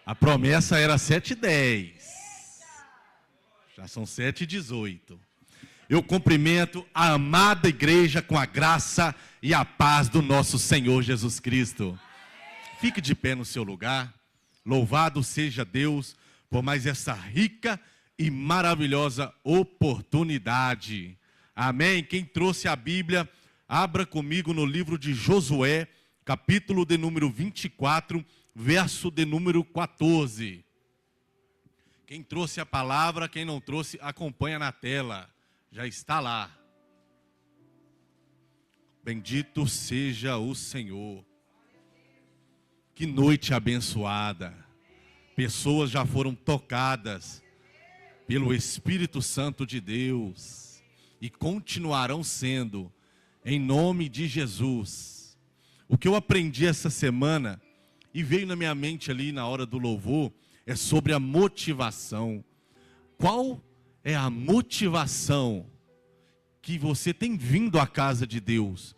A promessa era 7h10. Já são 7h18. Eu cumprimento a amada igreja com a graça e a paz do nosso Senhor Jesus Cristo. Fique de pé no seu lugar. Louvado seja Deus por mais essa rica e maravilhosa oportunidade. Amém? Quem trouxe a Bíblia, abra comigo no livro de Josué, capítulo de número 24, verso de número 14. Quem trouxe a palavra, quem não trouxe, acompanha na tela. Já está lá. Bendito seja o Senhor. Que noite abençoada. Pessoas já foram tocadas pelo Espírito Santo de Deus e continuarão sendo, em nome de Jesus. O que eu aprendi essa semana e veio na minha mente ali na hora do louvor é sobre a motivação. Qual é a motivação que você tem vindo à casa de Deus?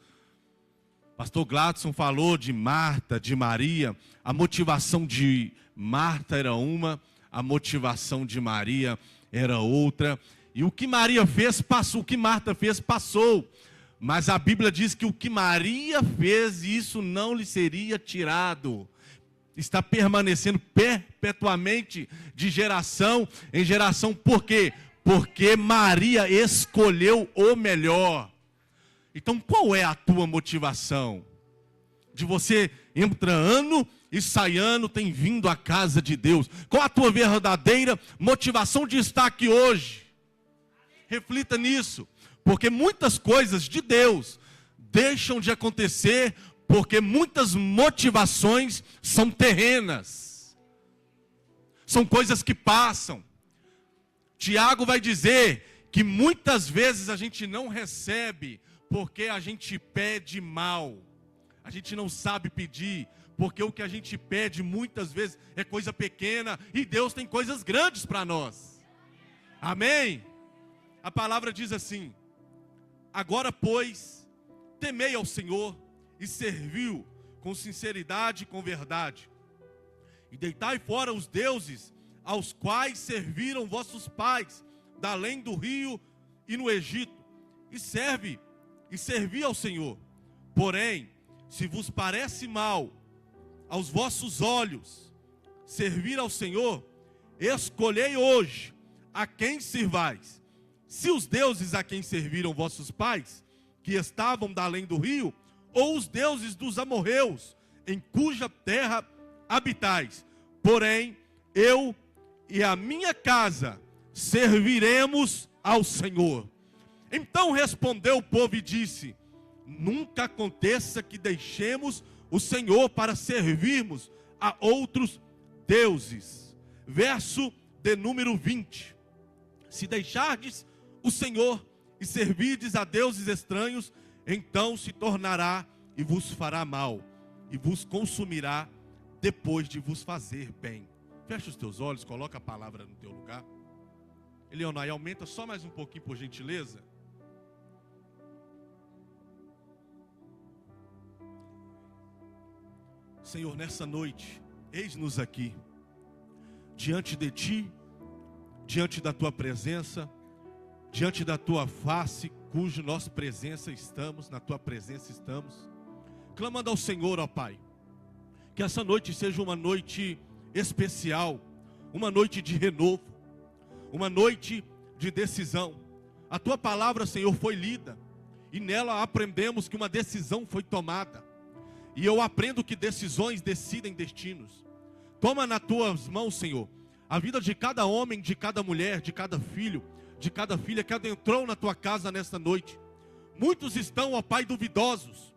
Pastor Gladson falou de Marta, de Maria. A motivação de Marta era uma, a motivação de Maria era outra. E o que Maria fez, passou. O que Marta fez, passou. Mas a Bíblia diz que o que Maria fez, isso não lhe seria tirado. Está permanecendo perpetuamente de geração em geração. Por quê? Porque Maria escolheu o melhor. Então qual é a tua motivação? De você entra ano e sai ano, tem vindo à casa de Deus. Qual a tua verdadeira motivação de estar aqui hoje? Reflita nisso. Porque muitas coisas de Deus deixam de acontecer porque muitas motivações são terrenas. São coisas que passam. Tiago vai dizer que muitas vezes a gente não recebe porque a gente pede mal. A gente não sabe pedir, porque o que a gente pede muitas vezes é coisa pequena e Deus tem coisas grandes para nós. Amém? A palavra diz assim: agora, pois, temei ao Senhor e serviu com sinceridade e com verdade. E deitai fora os deuses aos quais serviram vossos pais, da além do rio e no Egito, e servi ao Senhor. Porém, se vos parece mal aos vossos olhos servir ao Senhor, escolhei hoje a quem servais. Se os deuses a quem serviram vossos pais, que estavam da além do rio, ou os deuses dos amorreus, em cuja terra habitais. Porém, eu e a minha casa serviremos ao Senhor. Então respondeu o povo e disse: nunca aconteça que deixemos o Senhor para servirmos a outros deuses. Verso de número 20. Se deixardes o Senhor e servirdes a deuses estranhos, então se tornará e vos fará mal, e vos consumirá depois de vos fazer bem. Fecha os teus olhos, coloca a palavra no teu lugar. Eleonai, aumenta só mais um pouquinho, por gentileza. Senhor, nessa noite, eis-nos aqui, diante de Ti, diante da Tua presença, diante da Tua face, cuja nossa presença estamos, na Tua presença estamos, clamando ao Senhor, ó Pai, que essa noite seja uma noite especial, uma noite de renovo, uma noite de decisão. A Tua palavra, Senhor, foi lida, e nela aprendemos que uma decisão foi tomada, e eu aprendo que decisões decidem destinos. Toma nas Tuas mãos, Senhor, a vida de cada homem, de cada mulher, de cada filho, de cada filha que adentrou na Tua casa nesta noite. Muitos estão, ó Pai, duvidosos.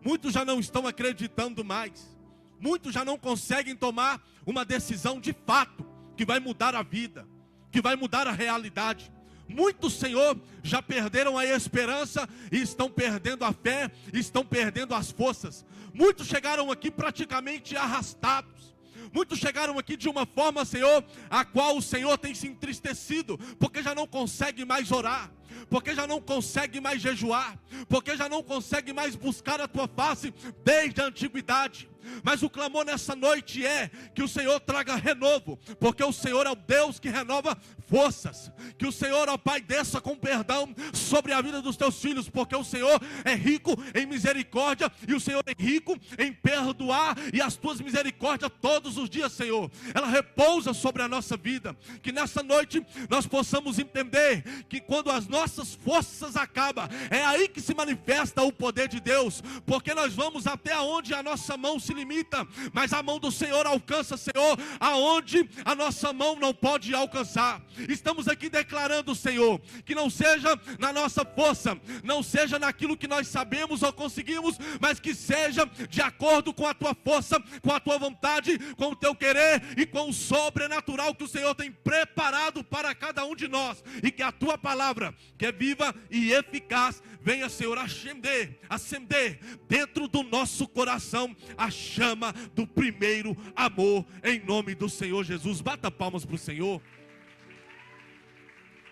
Muitos já não estão acreditando mais. Muitos já não conseguem tomar uma decisão de fato, que vai mudar a vida, que vai mudar a realidade. Muitos, Senhor, já perderam a esperança e estão perdendo a fé, estão perdendo as forças. Muitos chegaram aqui praticamente arrastados. Muitos chegaram aqui de uma forma, Senhor, a qual o Senhor tem se entristecido, porque já não consegue mais orar, porque já não consegue mais jejuar, porque já não consegue mais buscar a Tua face desde a antiguidade. Mas o clamor nessa noite é que o Senhor traga renovo, porque o Senhor é o Deus que renova forças. Que o Senhor, ó Pai, desça com perdão sobre a vida dos teus filhos, porque o Senhor é rico em misericórdia, e o Senhor é rico em perdoar, e as tuas misericórdias todos os dias, Senhor, ela repousa sobre a nossa vida. Que nessa noite nós possamos entender que quando as nossas forças acabam, é aí que se manifesta o poder de Deus, porque nós vamos até onde a nossa mão se limita, mas a mão do Senhor alcança, Senhor, aonde a nossa mão não pode alcançar. Estamos aqui declarando, Senhor, que não seja na nossa força, não seja naquilo que nós sabemos ou conseguimos, mas que seja de acordo com a tua força, com a tua vontade, com o teu querer e com o sobrenatural que o Senhor tem preparado para cada um de nós, e que a tua palavra, que é viva e eficaz, venha, Senhor, acender dentro do nosso coração a chama do primeiro amor, em nome do Senhor Jesus. Bata palmas para o Senhor.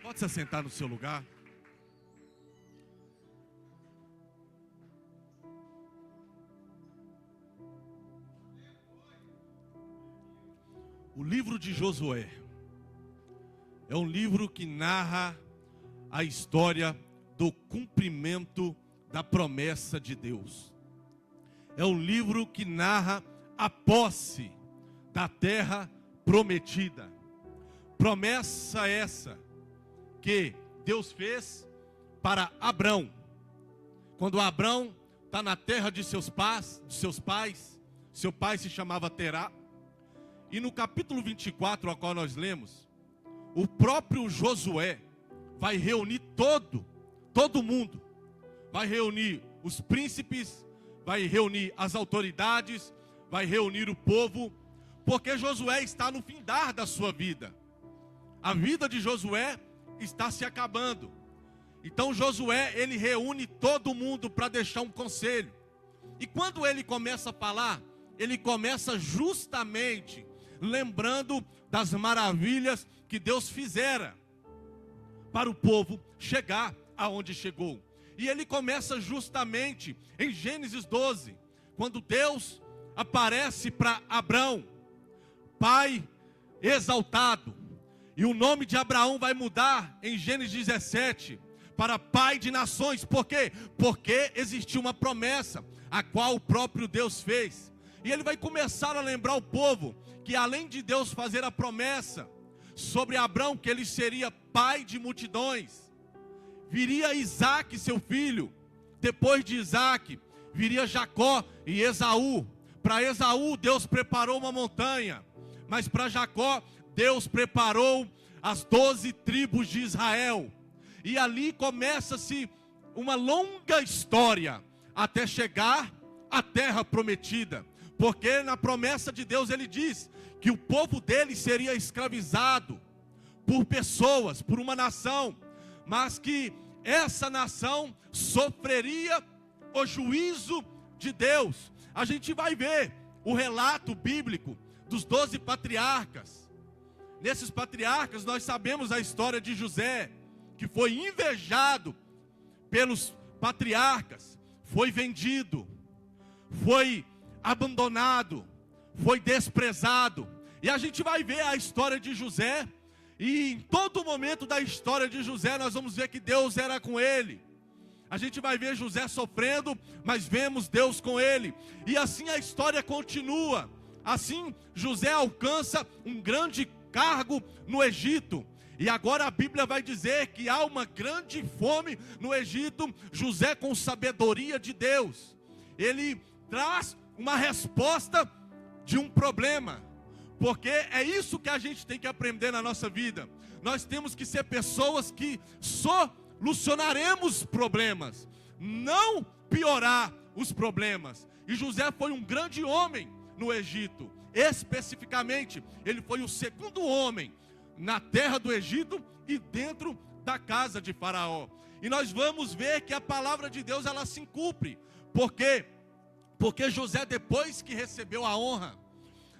Pode se assentar no seu lugar. O livro de Josué é um livro que narra a história do cumprimento da promessa de Deus. É um livro que narra a posse da terra prometida. Promessa essa que Deus fez para Abrão. Quando Abrão está na terra de seus pais, seu pai se chamava Terá. E no capítulo 24, ao qual nós lemos, o próprio Josué vai reunir todo mundo. Vai reunir os príncipes, vai reunir as autoridades, vai reunir o povo, porque Josué está no findar da sua vida. A vida de Josué está se acabando. Então Josué, ele reúne todo mundo para deixar um conselho. E quando ele começa a falar, ele começa justamente lembrando das maravilhas que Deus fizera para o povo chegar aonde chegou. E ele começa justamente em Gênesis 12, quando Deus aparece para Abrão, pai exaltado. E o nome de Abraão vai mudar em Gênesis 17 para pai de nações. Por quê? Porque existiu uma promessa, a qual o próprio Deus fez. E ele vai começar a lembrar o povo que, além de Deus fazer a promessa sobre Abrão, que ele seria pai de multidões, viria Isaac, seu filho. Depois de Isaac, viria Jacó e Esaú. Para Esaú, Deus preparou uma montanha, mas para Jacó, Deus preparou as 12 tribos de Israel. E ali começa-se uma longa história até chegar à terra prometida. Porque na promessa de Deus ele diz que o povo dele seria escravizado por pessoas, por uma nação, mas que essa nação sofreria o juízo de Deus. A gente vai ver o relato bíblico dos 12 patriarcas. Nesses patriarcas nós sabemos a história de José, que foi invejado pelos patriarcas, foi vendido, foi abandonado, foi desprezado. E a gente vai ver a história de José, e em todo momento da história de José nós vamos ver que Deus era com ele. A gente vai ver José sofrendo, mas vemos Deus com ele. E assim a história continua. Assim José alcança um grande cargo no Egito. E agora a Bíblia vai dizer que há uma grande fome no Egito. José, com sabedoria de Deus, ele traz uma resposta de um problema. Porque é isso que a gente tem que aprender na nossa vida. Nós temos que ser pessoas que solucionaremos problemas, não piorar os problemas. E José foi um grande homem no Egito. Especificamente, ele foi o segundo homem na terra do Egito e dentro da casa de Faraó. E nós vamos ver que a palavra de Deus, ela se cumpre. Por quê? Porque José, depois que recebeu a honra,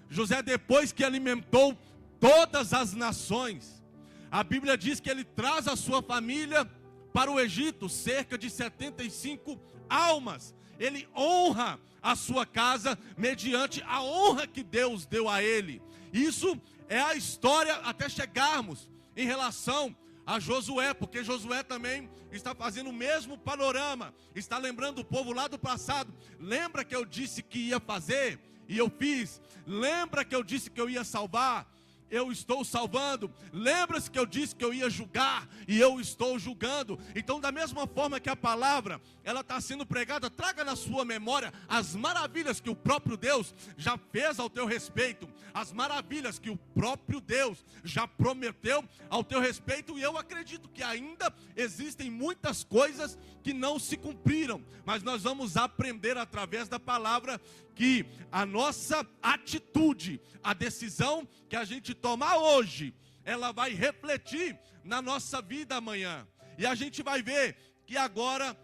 José, depois que alimentou todas as nações, a Bíblia diz que ele traz a sua família para o Egito, cerca de 75 almas. ele honra a sua casa mediante a honra que Deus deu a ele. Isso é a história até chegarmos em relação a Josué, porque Josué também está fazendo o mesmo panorama, está lembrando o povo lá do passado. Lembra que eu disse que ia fazer e eu fiz? Lembra que eu disse que eu ia salvar? Eu estou salvando. Lembra-se que eu disse que eu ia julgar e eu estou julgando. Então, da mesma forma que a palavra ela está sendo pregada, traga na sua memória as maravilhas que o próprio Deus já fez ao teu respeito, as maravilhas que o próprio Deus já prometeu ao teu respeito. E eu acredito que ainda existem muitas coisas que não se cumpriram, mas nós vamos aprender através da palavra que a nossa atitude, a decisão que a gente tomar hoje, ela vai refletir na nossa vida amanhã. E a gente vai ver que agora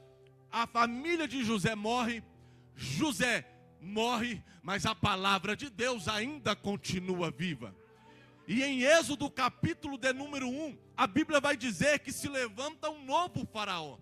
a família de José morre, mas a palavra de Deus ainda continua viva. E em Êxodo capítulo de número 1, a Bíblia vai dizer que se levanta um novo faraó.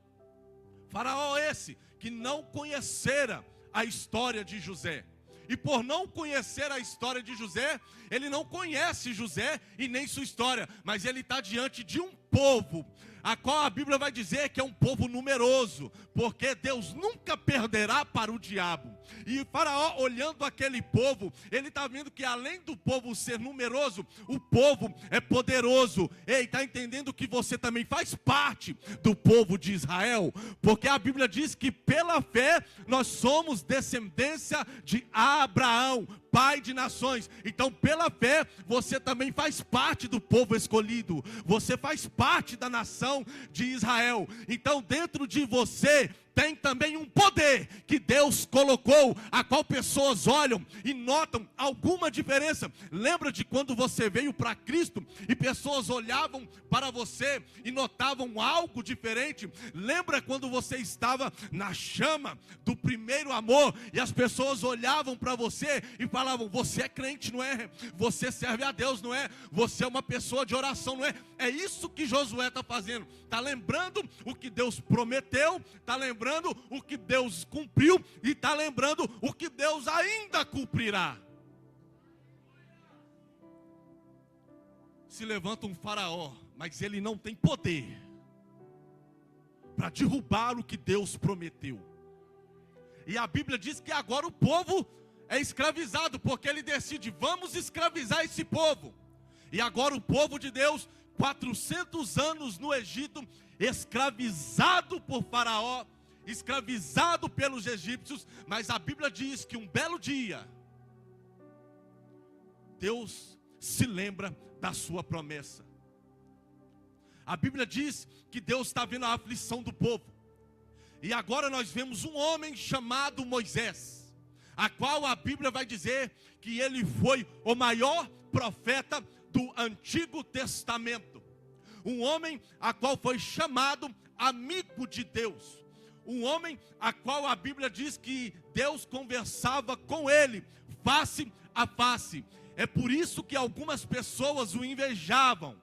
Faraó esse que não conhecera a história de José. E por não conhecer a história de José, ele não conhece José e nem sua história, mas ele está diante de um povo, a qual a Bíblia vai dizer que é um povo numeroso, porque Deus nunca perderá para o diabo. E Faraó, olhando aquele povo, ele está vendo que além do povo ser numeroso, o povo é poderoso. Ei, está entendendo que você também faz parte do povo de Israel? Porque a Bíblia diz que pela fé nós somos descendência de Abraão, pai de nações. Então pela fé você também faz parte do povo escolhido, você faz parte da nação de Israel. Então dentro de você tem também um poder que Deus colocou, a qual pessoas olham e notam alguma diferença. Lembra de quando você veio para Cristo e pessoas olhavam para você e notavam algo diferente? Lembra quando você estava na chama do primeiro amor e as pessoas olhavam para você e falavam: você é crente, não é? Você serve a Deus, não é? Você é uma pessoa de oração, não é? É isso que Josué está fazendo. Está lembrando o que Deus prometeu, está lembrando o que Deus cumpriu e está lembrando o que Deus ainda cumprirá. Se levanta um faraó, mas ele não tem poder para derrubar o que Deus prometeu. E a Bíblia diz que agora o povo é escravizado, porque ele decide: vamos escravizar esse povo. E agora o povo de Deus, 400 anos no Egito, escravizado por Faraó, escravizado pelos egípcios. Mas a Bíblia diz que um belo dia Deus se lembra da sua promessa. A Bíblia diz que Deus está vendo a aflição do povo. E agora nós vemos um homem chamado Moisés, a qual a Bíblia vai dizer que ele foi o maior profeta do Antigo Testamento. Um homem a qual foi chamado amigo de Deus. Um homem a qual a Bíblia diz que Deus conversava com ele face a face. É por isso que algumas pessoas o invejavam.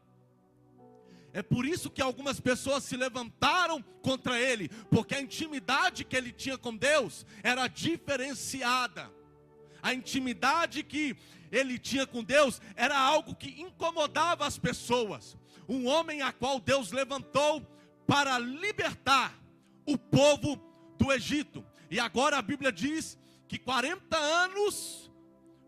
É por isso que algumas pessoas se levantaram contra ele, porque a intimidade que ele tinha com Deus era diferenciada. A intimidade que ele tinha com Deus era algo que incomodava as pessoas. Um homem a qual Deus levantou para libertar o povo do Egito. E agora a Bíblia diz que 40 anos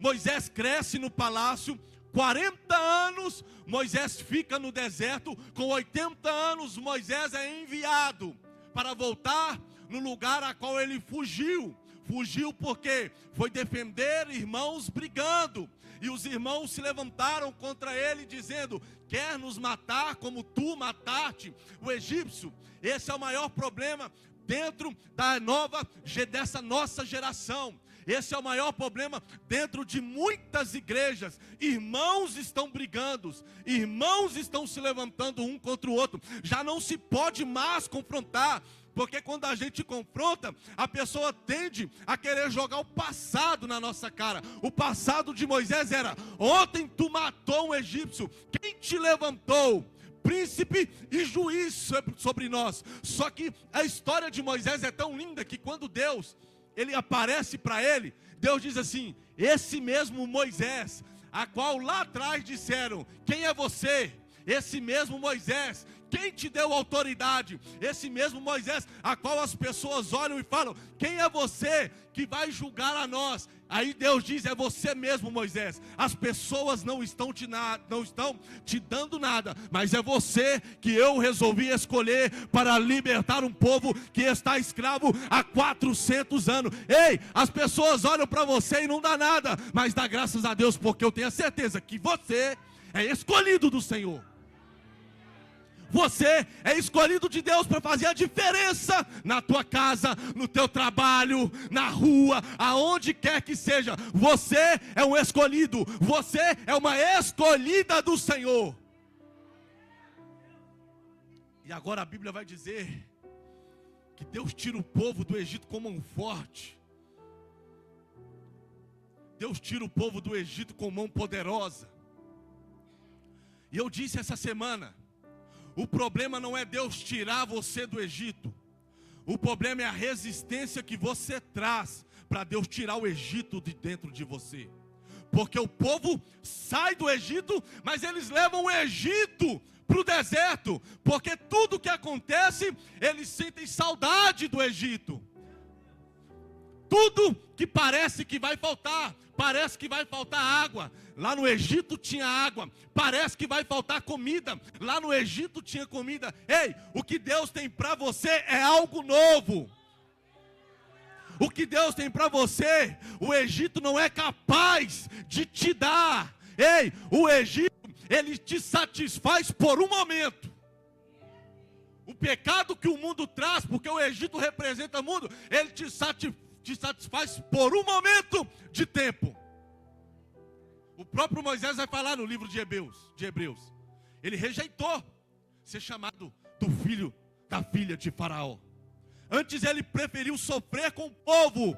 Moisés cresce no palácio, 40 anos Moisés fica no deserto, com 80 anos Moisés é enviado para voltar no lugar a qual ele fugiu. Fugiu porque foi defender irmãos brigando. E os irmãos se levantaram contra ele dizendo: quer nos matar como tu mataste o egípcio? Esse é o maior problema dentro dessa nossa geração. Esse é o maior problema dentro de muitas igrejas. Irmãos estão brigando, irmãos estão se levantando um contra o outro. Já não se pode mais confrontar, porque quando a gente confronta, a pessoa tende a querer jogar o passado na nossa cara. O passado de Moisés era: ontem tu matou um egípcio, quem te levantou? Príncipe e juiz sobre nós. Só que a história de Moisés é tão linda que quando Deus ele aparece para ele, Deus diz assim: esse mesmo Moisés, a qual lá atrás disseram, quem é você? Esse mesmo Moisés, quem te deu autoridade? Esse mesmo Moisés, a qual as pessoas olham e falam, quem é você que vai julgar a nós? Aí Deus diz, é você mesmo, Moisés. As pessoas não estão te dando nada, mas é você que eu resolvi escolher para libertar um povo que está escravo há 400 anos. Ei, as pessoas olham para você e não dá nada, mas dá graças a Deus, porque eu tenho a certeza que você é escolhido do Senhor. Você é escolhido de Deus para fazer a diferença na tua casa, no teu trabalho, na rua, aonde quer que seja. Você é um escolhido, você é uma escolhida do Senhor. E agora a Bíblia vai dizer que Deus tira o povo do Egito com mão forte. Deus tira o povo do Egito com mão poderosa. E eu disse essa semana, o problema não é Deus tirar você do Egito. O problema é a resistência que você traz para Deus tirar o Egito de dentro de você. Porque o povo sai do Egito, mas eles levam o Egito para o deserto. Porque tudo que acontece, eles sentem saudade do Egito. Tudo que parece que vai faltar, parece que vai faltar água. Lá no Egito tinha água, parece que vai faltar comida. Lá no Egito tinha comida. Ei, o que Deus tem para você é algo novo. O que Deus tem para você, o Egito não é capaz de te dar. Ei, o Egito, ele te satisfaz por um momento. O pecado que o mundo traz, porque o Egito representa o mundo, ele te satisfaz por um momento de tempo. O próprio Moisés vai falar no livro de Hebreus. Ele rejeitou ser chamado da filha de Faraó. Antes ele preferiu sofrer com o povo,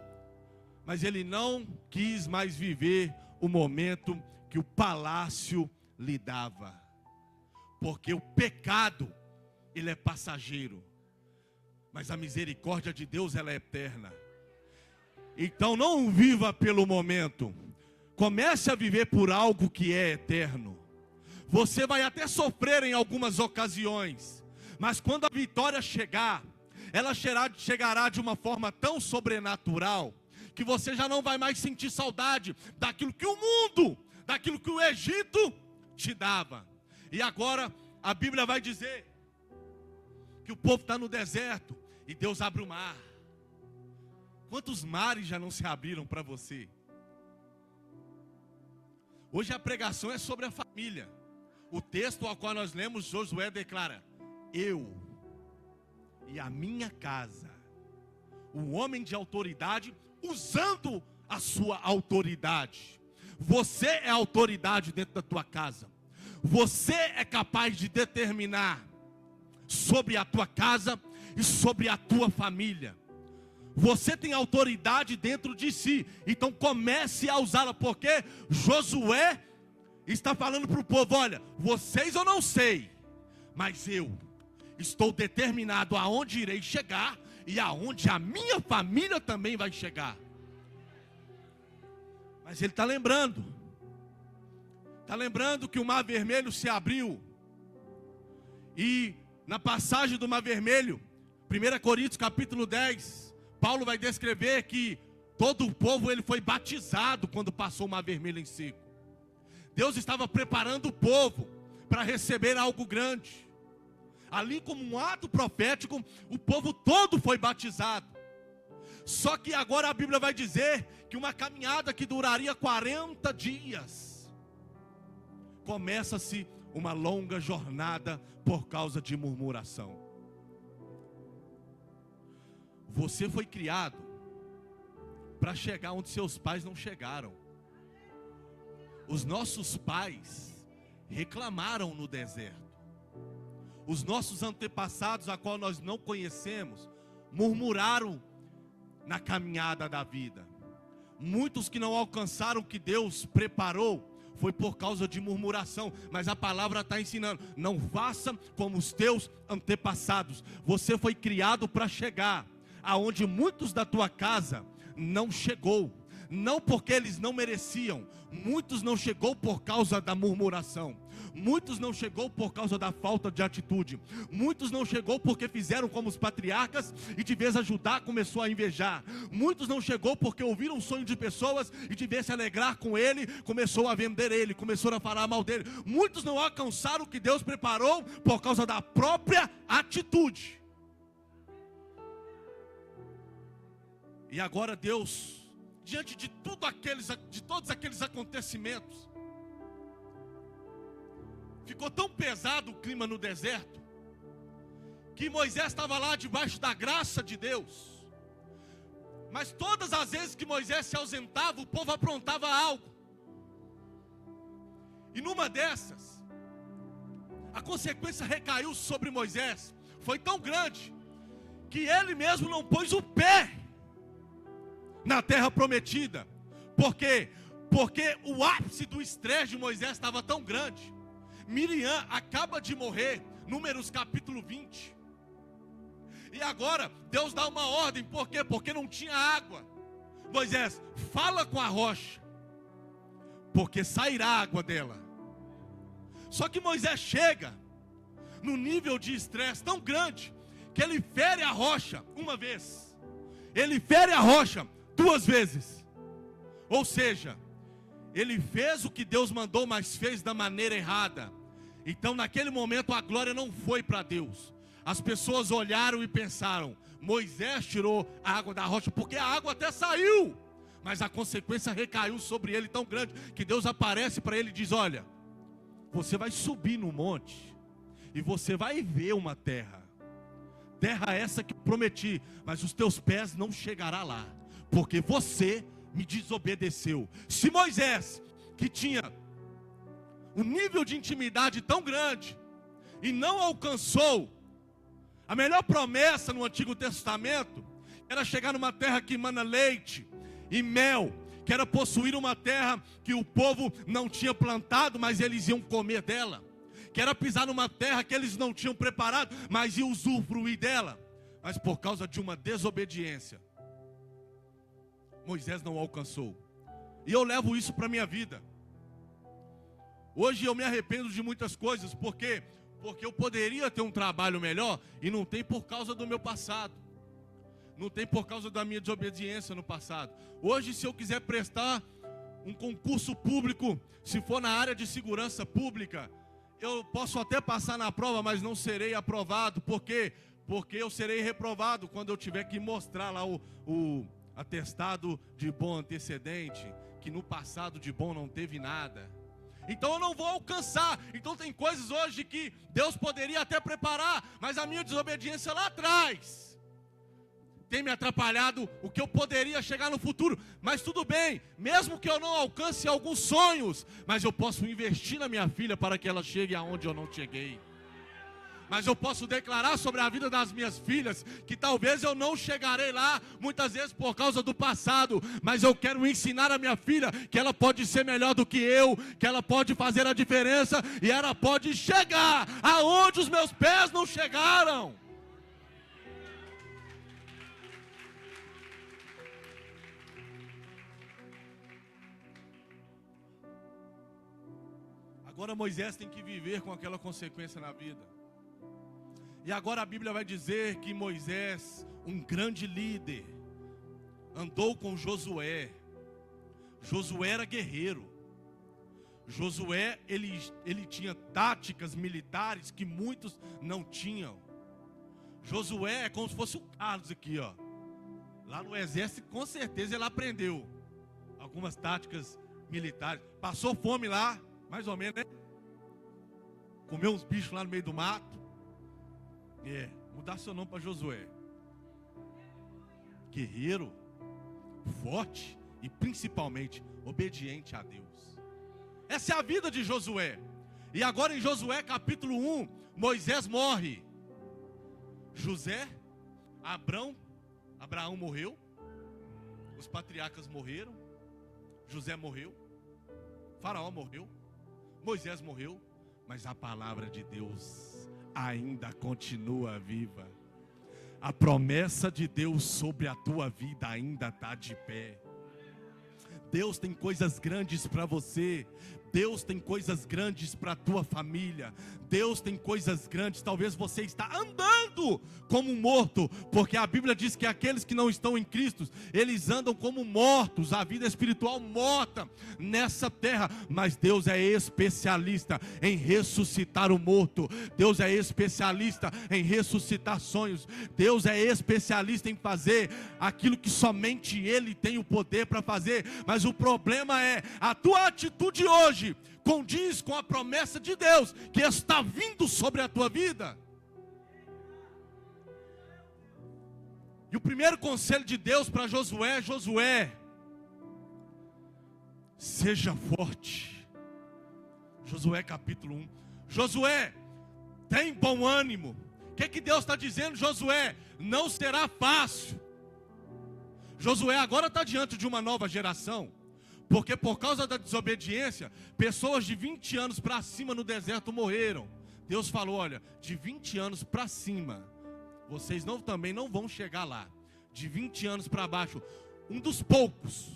mas ele não quis mais viver o momento que o palácio lhe dava. Porque o pecado, ele é passageiro, mas a misericórdia de Deus, ela é eterna. Então não viva pelo momento, comece a viver por algo que é eterno. Você vai até sofrer em algumas ocasiões, mas quando a vitória chegar, ela chegará de uma forma tão sobrenatural, que você já não vai mais sentir saudade daquilo que o mundo, daquilo que o Egito te dava. E agora a Bíblia vai dizer que o povo está no deserto e Deus abre o mar. Quantos mares já não se abriram para você? Hoje a pregação é sobre a família. O texto ao qual nós lemos, Josué declara: eu e a minha casa, um homem de autoridade, usando a sua autoridade. Você é autoridade dentro da tua casa. Você é capaz de determinar sobre a tua casa e sobre a tua família. Você tem autoridade dentro de si, então comece a usá-la, porque Josué está falando para o povo: olha, vocês eu não sei, mas eu estou determinado aonde irei chegar e aonde a minha família também vai chegar. Mas ele está lembrando que o Mar Vermelho se abriu, e na passagem do Mar Vermelho, 1 Coríntios capítulo 10, Paulo vai descrever que todo o povo ele foi batizado quando passou o Mar Vermelho em seco. Deus estava preparando o povo para receber algo grande. Ali, como um ato profético, o povo todo foi batizado. Só que agora a Bíblia vai dizer que uma caminhada que duraria 40 dias, começa-se uma longa jornada por causa de murmuração. Você foi criado para chegar onde seus pais não chegaram. Os nossos pais reclamaram no deserto. Os nossos antepassados, a qual nós não conhecemos, murmuraram na caminhada da vida. Muitos que não alcançaram o que Deus preparou foi por causa de murmuração. Mas a palavra está ensinando: não faça como os teus antepassados. Você foi criado para chegar aonde muitos da tua casa não chegou. Não porque eles não mereciam. Muitos não chegou por causa da murmuração. Muitos não chegou por causa da falta de atitude. Muitos não chegou porque fizeram como os patriarcas e de vez ajudar começou a invejar. Muitos não chegou porque ouviram o sonho de pessoas e de vez se alegrar com ele, começou a vender ele, começou a falar mal dele. Muitos não alcançaram o que Deus preparou por causa da própria atitude. E agora Deus, diante de todos aqueles acontecimentos, ficou tão pesado o clima no deserto, que Moisés estava lá debaixo da graça de Deus. Mas todas as vezes que Moisés se ausentava, o povo aprontava algo. E numa dessas, a consequência recaiu sobre Moisés. Foi tão grande, que ele mesmo não pôs o pé na terra prometida. Por quê? Porque o ápice do estresse de Moisés estava tão grande. Miriam acaba de morrer, Números capítulo 20. E agora Deus dá uma ordem. Por quê? Porque não tinha água. Moisés, fala com a rocha, porque sairá água dela. Só que Moisés chega no nível de estresse tão grande, que ele fere a rocha uma vez, ele fere a rocha 2 vezes. Ou seja, ele fez o que Deus mandou, mas fez da maneira errada. Então naquele momento a glória não foi para Deus. As pessoas olharam e pensaram: Moisés tirou a água da rocha, porque a água até saiu, mas a consequência recaiu sobre ele tão grande, que Deus aparece para ele e diz: olha, você vai subir no monte, e você vai ver uma terra. Terra essa que eu prometi, mas os teus pés não chegarão lá, porque você me desobedeceu. Se Moisés, que tinha um nível de intimidade tão grande, e não alcançou a melhor promessa no Antigo Testamento, era chegar numa terra que emana leite e mel, que era possuir uma terra que o povo não tinha plantado, mas eles iam comer dela, que era pisar numa terra que eles não tinham preparado, mas iam usufruir dela. Mas por causa de uma desobediência, Moisés não alcançou. E eu levo isso para a minha vida. Hoje eu me arrependo de muitas coisas. Por quê? Porque eu poderia ter um trabalho melhor, e não tem por causa do meu passado, não tem por causa da minha desobediência no passado. Hoje, se eu quiser prestar um concurso público, se for na área de segurança pública, eu posso até passar na prova, mas não serei aprovado. Por quê? Porque eu serei reprovado quando eu tiver que mostrar lá o atestado de bom antecedente, que no passado de bom não teve nada. Então eu não vou alcançar. Então tem coisas hoje que Deus poderia até preparar, mas a minha desobediência lá atrás tem me atrapalhado o que eu poderia chegar no futuro. Mas tudo bem, mesmo que eu não alcance alguns sonhos, mas eu posso investir na minha filha para que ela chegue aonde eu não cheguei. Mas eu posso declarar sobre a vida das minhas filhas, que talvez eu não chegarei lá, muitas vezes por causa do passado, mas eu quero ensinar a minha filha que ela pode ser melhor do que eu, que ela pode fazer a diferença, e ela pode chegar aonde os meus pés não chegaram. Agora Moisés tem que viver com aquela consequência na vida. E agora a Bíblia vai dizer que Moisés, um grande líder, andou com Josué. Josué era guerreiro. Josué, ele tinha táticas militares que muitos não tinham. Josué é como se fosse o Carlos aqui, ó. Lá no exército, com certeza ele aprendeu algumas táticas militares. Passou fome lá, mais ou menos, né? Comeu uns bichos lá no meio do mato. Mudar seu nome para Josué. Guerreiro, forte e principalmente obediente a Deus. Essa é a vida de Josué. E agora em Josué capítulo 1, Moisés morre. Abraão morreu. Os patriarcas morreram. José morreu. Faraó morreu. Moisés morreu. Mas a palavra de Deus ainda continua viva. A promessa de Deus sobre a tua vida ainda está de pé. Deus tem coisas grandes para você. Deus tem coisas grandes para a tua família. Deus tem coisas grandes. Talvez você está andando como um morto, porque a Bíblia diz que aqueles que não estão em Cristo, eles andam como mortos, a vida espiritual morta nessa terra. Mas Deus é especialista em ressuscitar o morto. Deus é especialista em ressuscitar sonhos. Deus é especialista em fazer aquilo que somente Ele tem o poder para fazer. Mas o problema é, a tua atitude hoje condiz com a promessa de Deus que está vindo sobre a tua vida. E o primeiro conselho de Deus para Josué: Josué, seja forte. Josué capítulo 1. Josué, tem bom ânimo. O que Deus está dizendo? Josué, não será fácil. Josué agora está diante de uma nova geração, porque por causa da desobediência, pessoas de 20 anos para cima no deserto morreram. Deus falou: olha, de 20 anos para cima, vocês também não vão chegar lá. De 20 anos para baixo, um dos poucos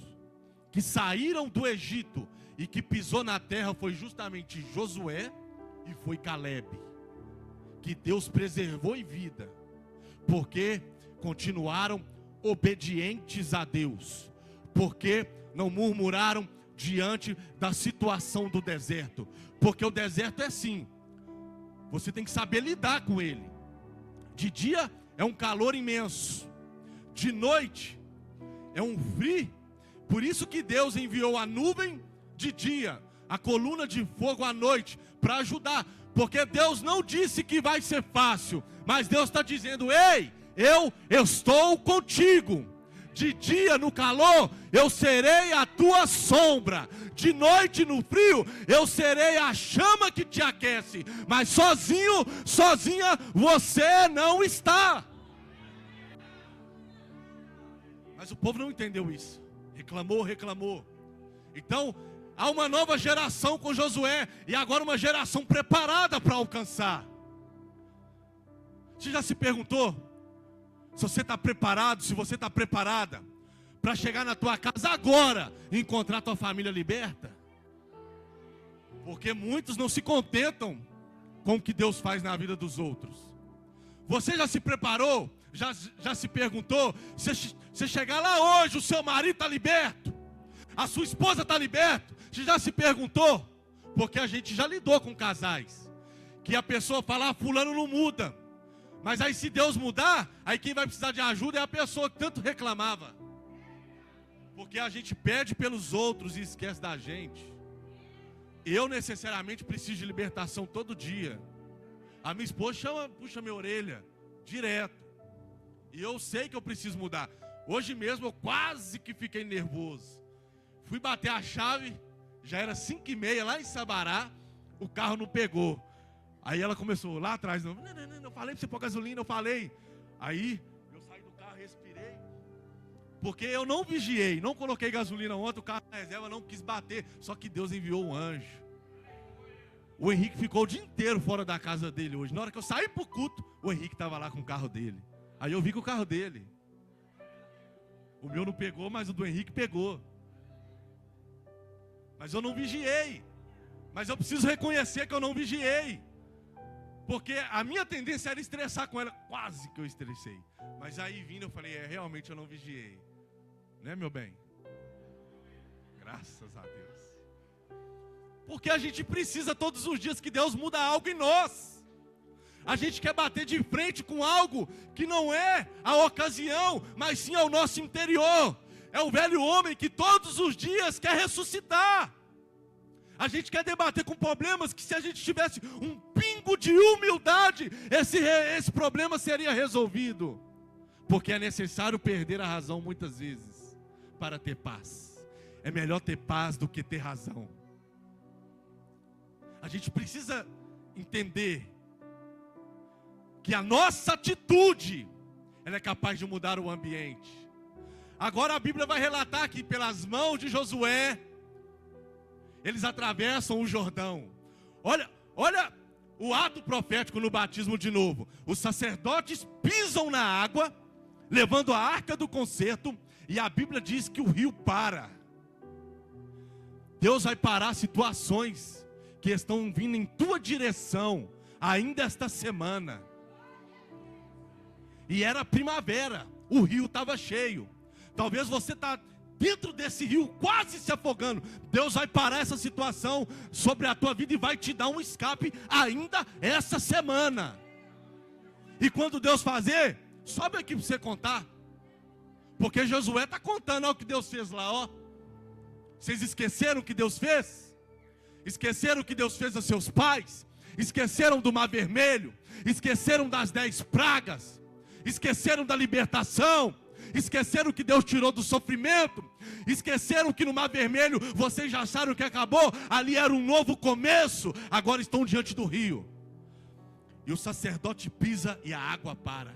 que saíram do Egito e que pisou na terra foi justamente Josué e foi Caleb, que Deus preservou em vida, porque continuaram obedientes a Deus, porque não murmuraram diante da situação do deserto. Porque o deserto é assim, você tem que saber lidar com ele. De dia é um calor imenso, de noite é um frio. Por isso que Deus enviou a nuvem de dia, a coluna de fogo à noite, para ajudar. Porque Deus não disse que vai ser fácil, mas Deus está dizendo: ei, eu estou contigo. De dia no calor, eu serei a tua sombra. De noite no frio, eu serei a chama que te aquece. Mas sozinha, você não está. Mas o povo não entendeu isso. Reclamou. Então, há uma nova geração com Josué. E agora uma geração preparada para alcançar. Você já se perguntou se você está preparado, se você está preparada para chegar na tua casa agora e encontrar tua família liberta? Porque muitos não se contentam com o que Deus faz na vida dos outros. Você já se preparou? Já se perguntou? Se chegar lá hoje, o seu marido está liberto, a sua esposa está liberta? Você já se perguntou? Porque a gente já lidou com casais que a pessoa fala: fulano não muda. Mas aí se Deus mudar, aí quem vai precisar de ajuda é a pessoa que tanto reclamava. Porque a gente pede pelos outros e esquece da gente. Eu necessariamente preciso de libertação todo dia. A minha esposa puxa minha orelha direto. E eu sei que eu preciso mudar. Hoje mesmo eu quase que fiquei nervoso. Fui bater a chave, já era 5h30 lá em Sabará, o carro não pegou. Aí ela começou lá atrás: não, eu falei para você pôr gasolina, eu falei. Aí eu saí do carro, respirei, porque eu não vigiei, não coloquei gasolina ontem, o carro na reserva não quis bater. Só que Deus enviou um anjo. O Henrique ficou o dia inteiro fora da casa dele hoje. Na hora que eu saí para o culto, o Henrique estava lá com o carro dele. Aí eu vi com o carro dele. O meu não pegou, mas o do Henrique pegou. Mas eu não vigiei. Mas eu preciso reconhecer que eu não vigiei. Porque a minha tendência era estressar com ela. Quase que eu estressei. Mas aí vindo eu falei: realmente eu não vigiei. Né, meu bem? Graças a Deus. Porque a gente precisa todos os dias que Deus muda algo em nós. A gente quer bater de frente com algo que não é a ocasião, mas sim ao nosso interior. É o velho homem que todos os dias quer ressuscitar. A gente quer debater com problemas que, se a gente tivesse um pingo de humildade, esse problema seria resolvido. Porque é necessário perder a razão muitas vezes para ter paz. É melhor ter paz do que ter razão. A gente precisa entender que a nossa atitude, ela é capaz de mudar o ambiente. Agora a Bíblia vai relatar que pelas mãos de Josué, eles atravessam o Jordão. Olha o ato profético no batismo de novo. Os sacerdotes pisam na água, levando a arca do concerto, e a Bíblia diz que o rio para. Deus vai parar situações que estão vindo em tua direção, ainda esta semana. E era primavera, o rio estava cheio. Talvez você está dentro desse rio, quase se afogando. Deus vai parar essa situação sobre a tua vida e vai te dar um escape ainda essa semana. E quando Deus fazer, sobe aqui para você contar. Porque Josué está contando, olha o que Deus fez lá, ó. Vocês esqueceram o que Deus fez? Esqueceram o que Deus fez aos seus pais? Esqueceram do Mar Vermelho? Esqueceram das 10 pragas? Esqueceram da libertação? Esqueceram que Deus tirou do sofrimento? Esqueceram que no Mar Vermelho vocês já acharam que acabou? Ali era um novo começo. Agora estão diante do rio. E o sacerdote pisa e a água para.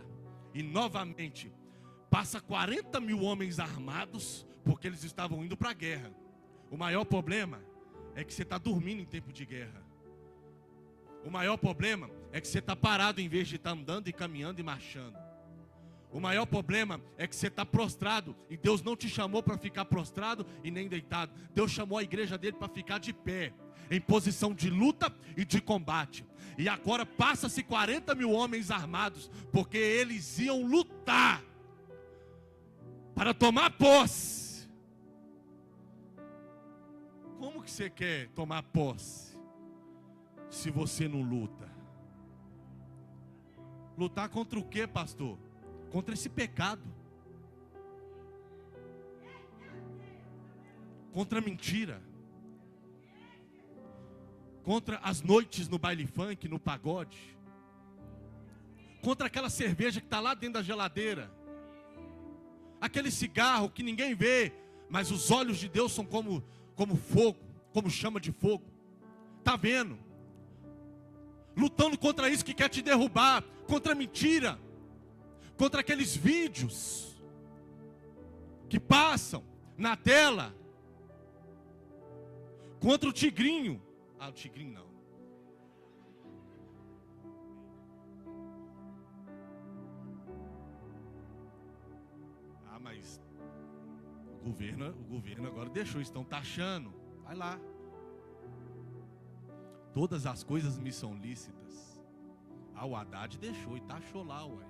E novamente passa 40 mil homens armados, porque eles estavam indo para a guerra. O maior problema é que você está dormindo em tempo de guerra. O maior problema é que você está parado em vez de estar andando e caminhando e marchando. O maior problema é que você está prostrado, e Deus não te chamou para ficar prostrado e nem deitado. Deus chamou a igreja dele para ficar de pé, em posição de luta e de combate. E agora passa-se 40 mil homens armados, porque eles iam lutar para tomar posse. Como que você quer tomar posse se você não luta? Lutar contra o quê, pastor? Contra esse pecado, contra a mentira, contra as noites no baile funk, no pagode, contra aquela cerveja que está lá dentro da geladeira, aquele cigarro que ninguém vê, mas os olhos de Deus são como fogo, como chama de fogo. Está vendo? Lutando contra isso que quer te derrubar, contra a mentira, contra aqueles vídeos que passam na tela, contra o tigrinho. O tigrinho não. Mas o governo agora deixou, estão taxando. Vai lá. Todas as coisas me são lícitas. O Haddad deixou e taxou lá, ué.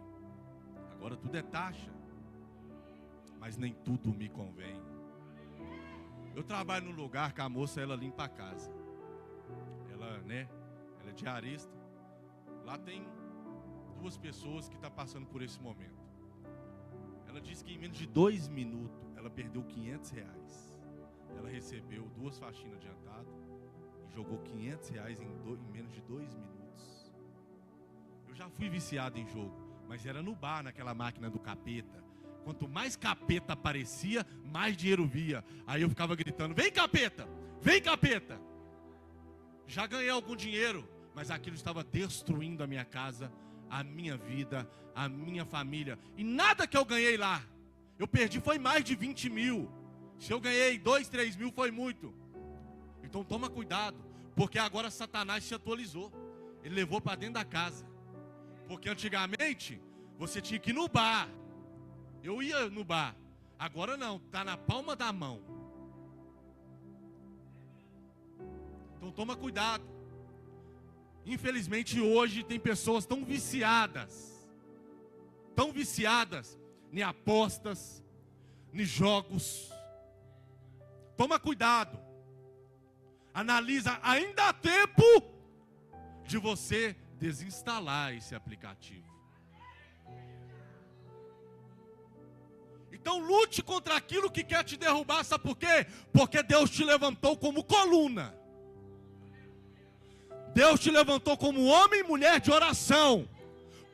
Agora tudo é taxa, mas nem tudo me convém. Eu trabalho num lugar que a moça, ela limpa a casa. Ela é diarista. Lá tem 2 pessoas que estão passando por esse momento. Ela disse que em menos de 2 minutos, ela perdeu R$500. Ela recebeu 2 faxinas adiantadas e jogou R$500 em menos de 2 minutos. Eu já fui viciado em jogo, mas era no bar, naquela máquina do capeta. Quanto mais capeta aparecia, mais dinheiro via. Aí eu ficava gritando, vem capeta, vem capeta. Já ganhei algum dinheiro, mas aquilo estava destruindo a minha casa, a minha vida, a minha família. E nada que eu ganhei lá, eu perdi foi mais de 20 mil. Se eu ganhei 2, 3 mil foi muito. Então toma cuidado, porque agora Satanás se atualizou. Ele levou para dentro da casa. Porque antigamente, você tinha que ir no bar. Eu ia no bar. Agora não, está na palma da mão. Então toma cuidado. Infelizmente hoje tem pessoas tão viciadas em apostas, em jogos. Toma cuidado. Analisa, ainda há tempo de você desinstalar esse aplicativo. Então lute contra aquilo que quer te derrubar, sabe por quê? Porque Deus te levantou como coluna. Deus te levantou como homem e mulher de oração.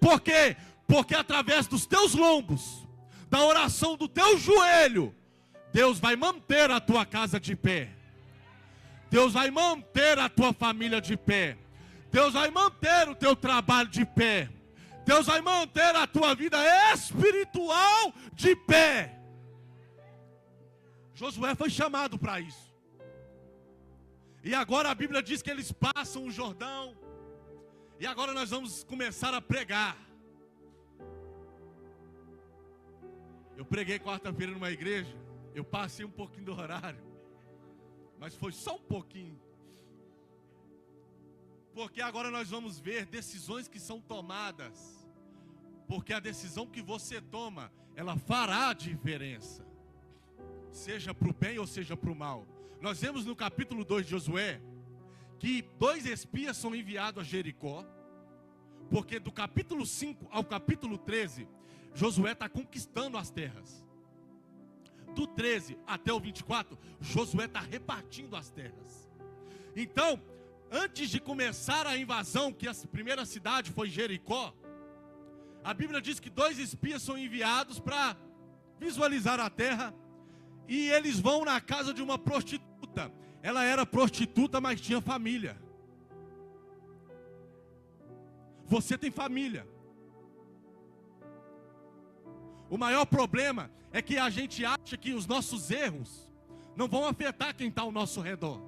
Por quê? Porque através dos teus lombos, da oração do teu joelho, Deus vai manter a tua casa de pé. Deus vai manter a tua família de pé. Deus vai manter o teu trabalho de pé. Deus vai manter a tua vida espiritual de pé. Josué foi chamado para isso. E agora a Bíblia diz que eles passam o Jordão. E agora nós vamos começar a pregar. Eu preguei quarta-feira numa igreja. Eu passei um pouquinho do horário, mas foi só um pouquinho. Porque agora nós vamos ver decisões que são tomadas. Porque a decisão que você toma, ela fará a diferença. Seja para o bem ou seja para o mal. Nós vemos no capítulo 2 de Josué, que 2 espias são enviados a Jericó. Porque do capítulo 5 ao capítulo 13, Josué está conquistando as terras. Do 13 até o 24, Josué está repartindo as terras. Então, antes de começar a invasão, que a primeira cidade foi Jericó, a Bíblia diz que 2 espias são enviados para visualizar a terra. E eles vão na casa de uma prostituta. Ela era prostituta, mas tinha família. Você tem família. O maior problema é que a gente acha que os nossos erros não vão afetar quem está ao nosso redor.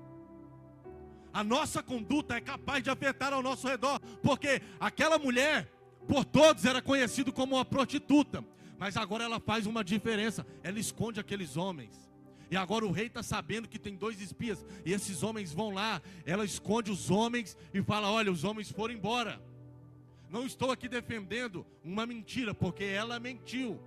A nossa conduta é capaz de afetar ao nosso redor, porque aquela mulher, por todos, era conhecida como uma prostituta, mas agora ela faz uma diferença, ela esconde aqueles homens. E agora o rei está sabendo que tem 2 espias, e esses homens vão lá, ela esconde os homens e fala: olha, os homens foram embora. Não estou aqui defendendo uma mentira, porque ela mentiu.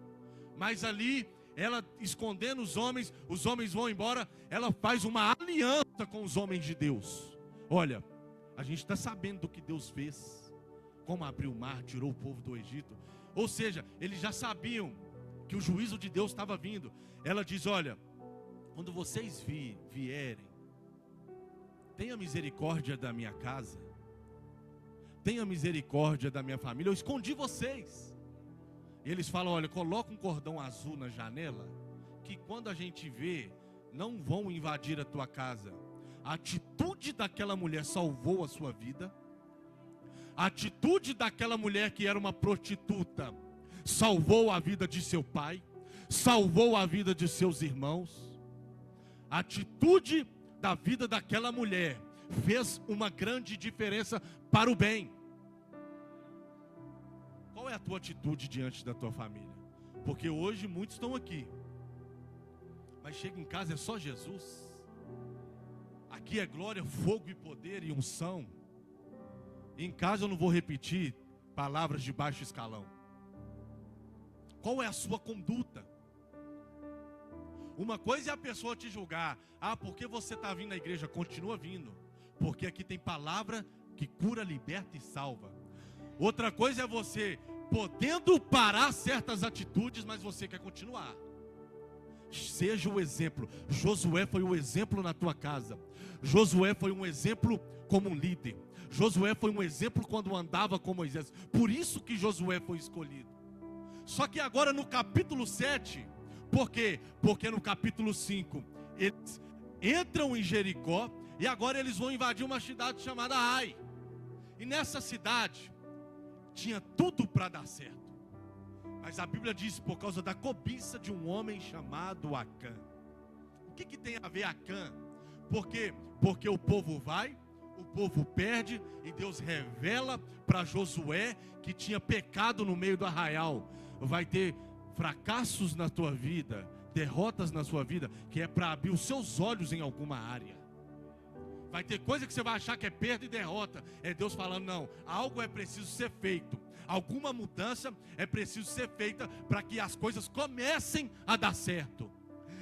Mas ali, ela escondendo os homens vão embora. Ela faz uma aliança com os homens de Deus. Olha, a gente está sabendo do que Deus fez. Como abriu o mar, tirou o povo do Egito. Ou seja, eles já sabiam que o juízo de Deus estava vindo. Ela diz: olha, quando vocês vierem, tenha misericórdia da minha casa. Tenha misericórdia da minha família. Eu escondi vocês. E eles falam: olha, coloca um cordão azul na janela, que quando a gente vê, não vão invadir a tua casa. A atitude daquela mulher salvou a sua vida. A atitude daquela mulher que era uma prostituta salvou a vida de seu pai, salvou a vida de seus irmãos. A atitude da vida daquela mulher fez uma grande diferença para o bem. Qual é a tua atitude diante da tua família? Porque hoje muitos estão aqui, mas chega em casa é só Jesus. Aqui é glória, fogo e poder e unção. Em casa eu não vou repetir palavras de baixo escalão. Qual é a sua conduta? Uma coisa é a pessoa te julgar: ah, porque você está vindo na igreja? Continua vindo, porque aqui tem palavra que cura, liberta e salva. Outra coisa é você podendo parar certas atitudes, mas você quer continuar. Seja o exemplo. Josué foi o exemplo na tua casa. Josué foi um exemplo como um líder. Josué foi um exemplo quando andava com Moisés. Por isso que Josué foi escolhido. Só que agora no capítulo 7, por quê? Porque no capítulo 5 eles entram em Jericó e agora eles vão invadir uma cidade chamada Ai. E nessa cidade tinha tudo para dar certo. Mas a Bíblia diz: por causa da cobiça de um homem chamado Acã. O que tem a ver Acã? Porque o povo vai, o povo perde, e Deus revela para Josué que tinha pecado no meio do arraial. Vai ter fracassos na tua vida, derrotas na sua vida, que é para abrir os seus olhos em alguma área. Vai ter coisa que você vai achar que é perda e derrota. É Deus falando: não, algo é preciso ser feito. Alguma mudança é preciso ser feita para que as coisas comecem a dar certo.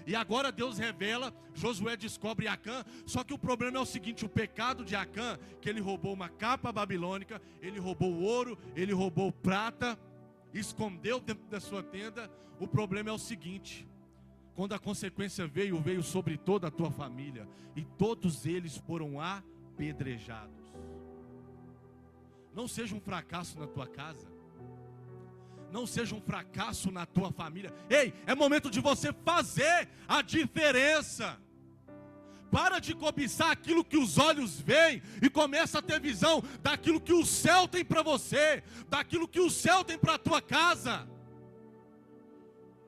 E agora Deus revela, Josué descobre Acã. Só que o problema é o seguinte: o pecado de Acã, que ele roubou uma capa babilônica, ele roubou ouro, ele roubou prata, escondeu dentro da sua tenda. O problema é o seguinte: quando a consequência veio sobre toda a tua família, e todos eles foram apedrejados. Não seja um fracasso na tua casa, não seja um fracasso na tua família. Ei, é momento de você fazer a diferença. Para de cobiçar aquilo que os olhos veem e começa a ter visão daquilo que o céu tem para você, daquilo que o céu tem para a tua casa.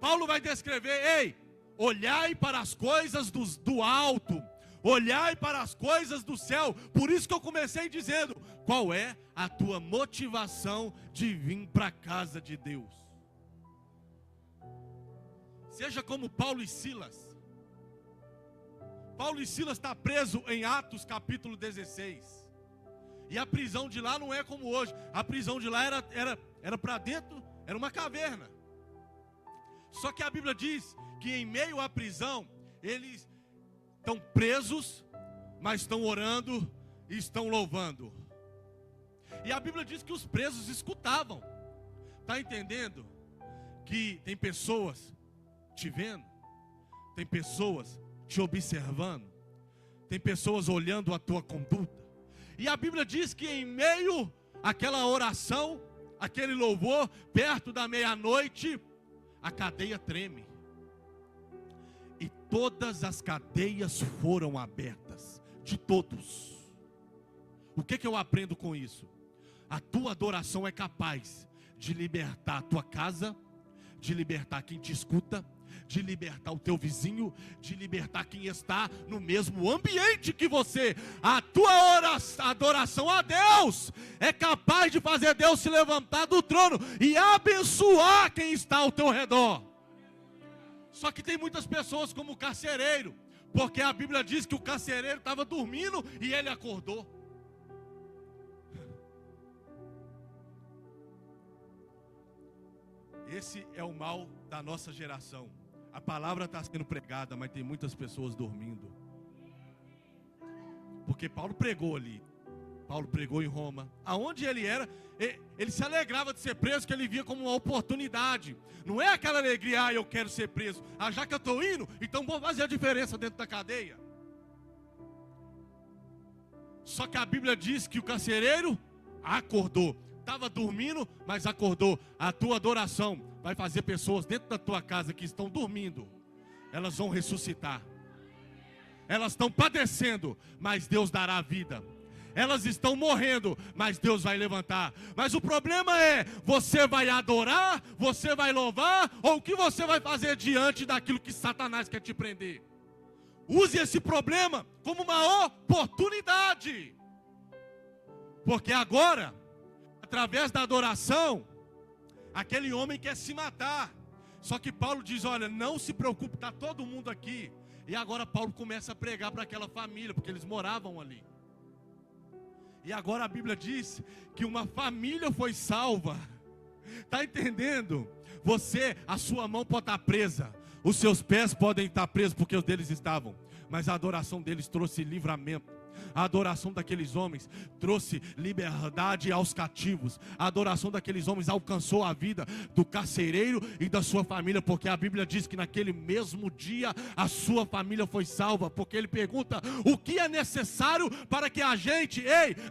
Paulo vai descrever: ei, olhai para as coisas do alto, Olhai para as coisas do céu. Por isso que eu comecei dizendo: qual é a tua motivação de vir para a casa de Deus? Seja como Paulo e Silas. Paulo e Silas está preso em Atos capítulo 16. E a prisão de lá não é como hoje. A prisão de lá era para dentro, era uma caverna. Só que a Bíblia diz que em meio à prisão, eles estão presos, mas estão orando e estão louvando. E a Bíblia diz que os presos escutavam. Está entendendo? Que tem pessoas te vendo, tem pessoas te observando, tem pessoas olhando a tua conduta. E a Bíblia diz que em meio àquela oração, aquele louvor, perto da meia-noite, a cadeia treme. E todas as cadeias foram abertas, de todos. O que eu aprendo com isso? A tua adoração é capaz de libertar a tua casa, de libertar quem te escuta, de libertar o teu vizinho, de libertar quem está no mesmo ambiente que você. A tua adoração a Deus é capaz de fazer Deus se levantar do trono e abençoar quem está ao teu redor. Só que tem muitas pessoas como o carcereiro, porque a Bíblia diz que o carcereiro estava dormindo e ele acordou. Esse é o mal da nossa geração. A palavra está sendo pregada, mas tem muitas pessoas dormindo. Porque Paulo pregou ali. Paulo pregou em Roma. Aonde ele era, ele se alegrava de ser preso, que ele via como uma oportunidade. Não é aquela alegria: eu quero ser preso. Já que eu estou indo, então vou fazer a diferença dentro da cadeia. Só que a Bíblia diz que o carcereiro acordou. Estava dormindo, mas acordou. A tua adoração vai fazer pessoas dentro da tua casa que estão dormindo, elas vão ressuscitar. Elas estão padecendo, mas Deus dará a vida. Elas estão morrendo, mas Deus vai levantar. Mas o problema é: você vai adorar, você vai louvar, ou o que você vai fazer diante daquilo que Satanás quer te prender? Use esse problema como uma oportunidade. Porque agora, através da adoração, aquele homem quer se matar. Só que Paulo diz: olha, não se preocupe, está todo mundo aqui. E agora Paulo começa a pregar para aquela família, porque eles moravam ali. E agora a Bíblia diz que uma família foi salva. Está entendendo? Você, a sua mão pode estar presa, os seus pés podem estar presos, porque os deles estavam. Mas a adoração deles trouxe livramento. A adoração daqueles homens trouxe liberdade aos cativos. A adoração daqueles homens alcançou a vida do carcereiro e da sua família, porque a Bíblia diz que naquele mesmo dia a sua família foi salva. Porque ele pergunta: o que é necessário para que a gente,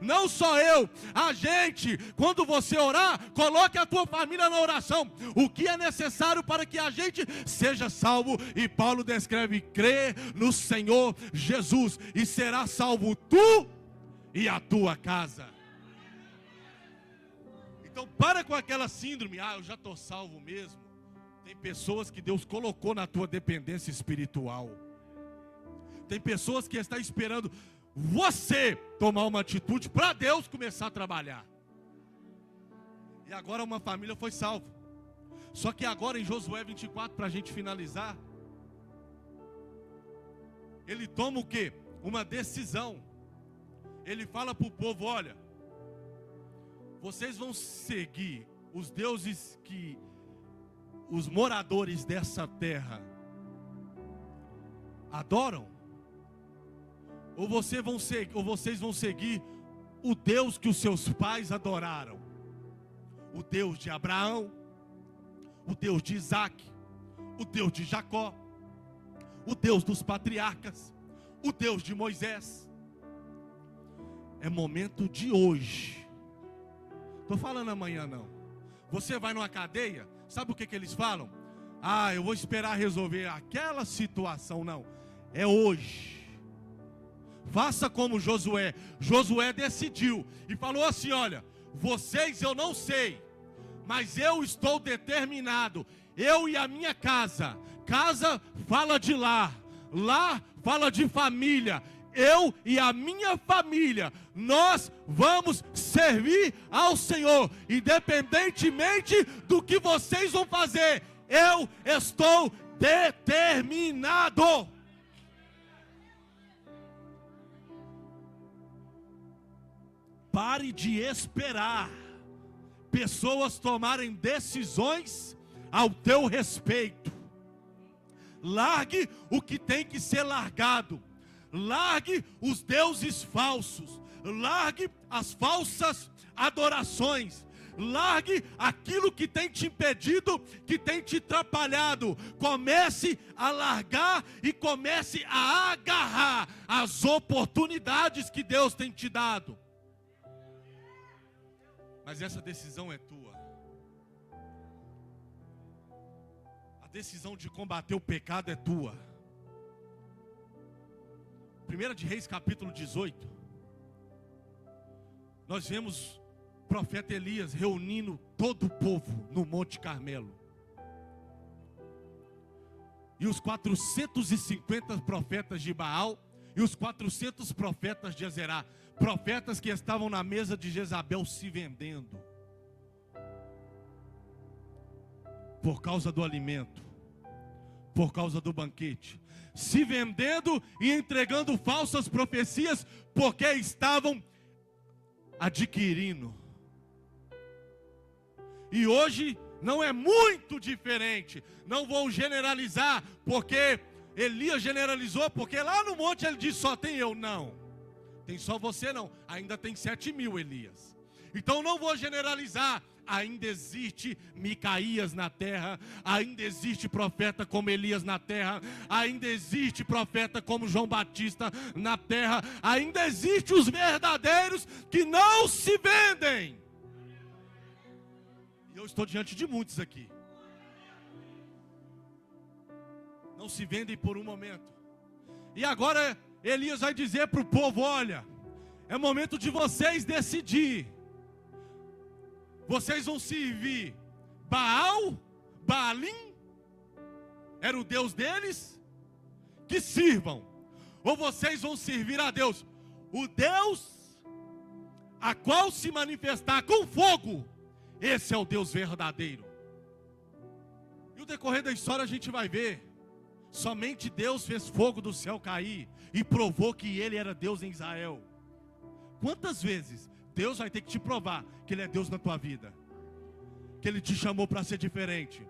não só eu, a gente, quando você orar, coloque a tua família na oração. O que é necessário para que a gente seja salvo? E Paulo descreve: crê no Senhor Jesus e será salvo tu e a tua casa. Então para com aquela síndrome: eu já estou salvo mesmo. Tem pessoas que Deus colocou na tua dependência espiritual. Tem pessoas que estão esperando você tomar uma atitude para Deus começar a trabalhar. E agora uma família foi salva. Só que agora em Josué 24, para a gente finalizar, ele toma o quê? Uma decisão. Ele fala para o povo: olha, vocês vão seguir os deuses que os moradores dessa terra adoram? Ou vocês vão seguir o Deus que os seus pais adoraram? O Deus de Abraão, o Deus de Isaac, o Deus de Jacó, o Deus dos patriarcas, o Deus de Moisés. É momento de hoje. Estou falando amanhã não. Você vai numa cadeia, sabe o que eles falam? Eu vou esperar resolver aquela situação. Não, é hoje. Faça como Josué. Josué decidiu e falou assim: olha, vocês eu não sei, mas eu estou determinado. Eu e a minha casa. Casa fala de lar, lar fala de família. eu e a minha família, nós vamos servir ao Senhor, independentemente do que vocês vão fazer. Eu estou determinado. Pare de esperar pessoas tomarem decisões ao teu respeito. Largue o que tem que ser largado. Largue os deuses falsos. Largue as falsas adorações. Largue aquilo que tem te impedido, que tem te atrapalhado. Comece a largar e comece a agarrar as oportunidades que Deus tem te dado. Mas essa decisão é tua. A decisão de combater o pecado é tua. 1 de Reis capítulo 18. Nós vemos o profeta Elias reunindo todo o povo no Monte Carmelo. E os 450 profetas de Baal e os 400 profetas de Azerá. Profetas que estavam na mesa de Jezabel se vendendo por causa do alimento, por causa do banquete, se vendendo e entregando falsas profecias, porque estavam adquirindo. E hoje não é muito diferente. Não vou generalizar, porque Elias generalizou, porque lá no monte ele disse: só tem eu. Não, tem só você não, ainda tem 7.000 Elias. Então não vou generalizar. Ainda existe Micaías na terra, ainda existe profeta como Elias na terra, ainda existe profeta como João Batista na terra, ainda existe os verdadeiros que não se vendem. E eu estou diante de muitos aqui. Não se vendem por um momento. E agora Elias vai dizer para o povo: olha, é momento de vocês decidir. Vocês vão servir Baal, Baalim, era o Deus deles, que sirvam. Ou vocês vão servir a Deus, o Deus a qual se manifestar com fogo. Esse é o Deus verdadeiro. E o decorrer da história a gente vai ver. Somente Deus fez fogo do céu cair e provou que Ele era Deus em Israel. Quantas vezes Deus vai ter que te provar que Ele é Deus na tua vida, que Ele te chamou para ser diferente,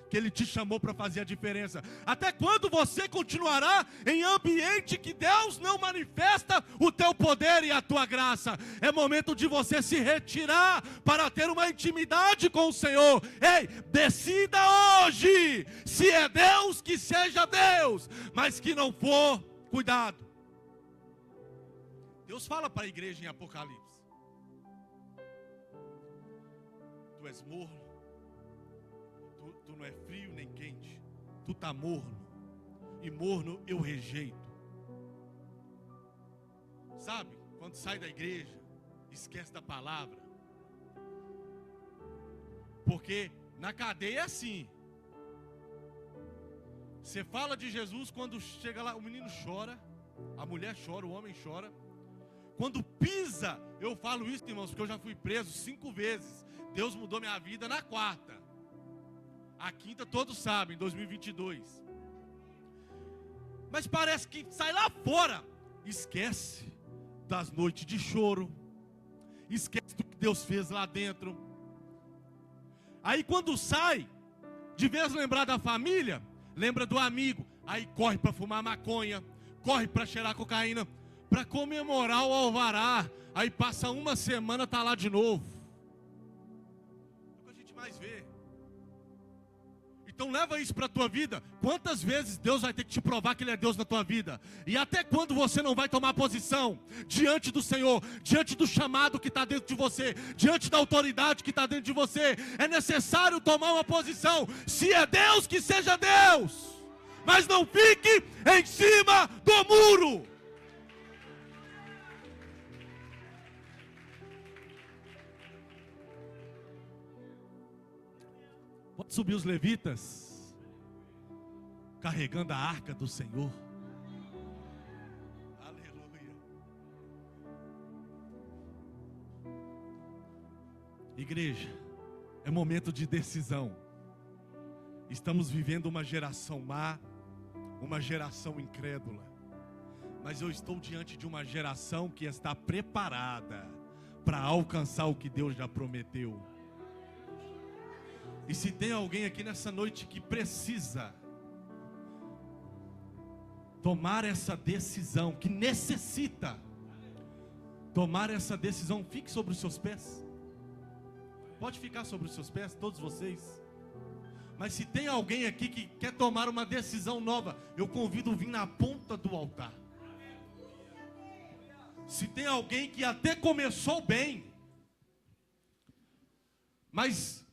que Ele te chamou para fazer a diferença? Até quando você continuará em ambiente que Deus não manifesta o teu poder e a tua graça? É momento de você se retirar para ter uma intimidade com o Senhor. Ei, decida hoje, se é Deus, que seja Deus, mas que não for, cuidado. Deus fala para a igreja em Apocalipse: tu és morno, tu não é frio nem quente, tu está morno, e morno eu rejeito. Sabe, quando sai da igreja, esquece da palavra, porque na cadeia é assim. Você fala de Jesus, quando chega lá, o menino chora, a mulher chora, o homem chora. Quando pisa, eu falo isso, irmãos, porque eu já fui preso 5 vezes. Deus mudou minha vida na 4ª. A 5ª todos sabem, 2022. Mas parece que sai lá fora, esquece das noites de choro, esquece do que Deus fez lá dentro. Aí quando sai, de vez lembrar da família, lembra do amigo. Aí corre para fumar maconha, corre para cheirar cocaína, para comemorar o alvará. Aí passa uma semana, está lá de novo. É o que a gente mais vê. Então leva isso para a tua vida. Quantas vezes Deus vai ter que te provar que Ele é Deus na tua vida? E até quando você não vai tomar posição diante do Senhor, diante do chamado que está dentro de você, diante da autoridade que está dentro de você? É necessário tomar uma posição. Se é Deus, que seja Deus, mas não fique em cima do muro. Pode subir os levitas, carregando a arca do Senhor. Aleluia. Igreja, é momento de decisão. Estamos vivendo uma geração má, uma geração incrédula. Mas eu estou diante de uma geração que está preparada para alcançar o que Deus já prometeu. E se tem alguém aqui nessa noite que precisa tomar essa decisão, que necessita tomar essa decisão, fique sobre os seus pés. Pode ficar sobre os seus pés, todos vocês. Mas se tem alguém aqui que quer tomar uma decisão nova, eu convido a vir na ponta do altar. Se tem alguém que até começou bem, mas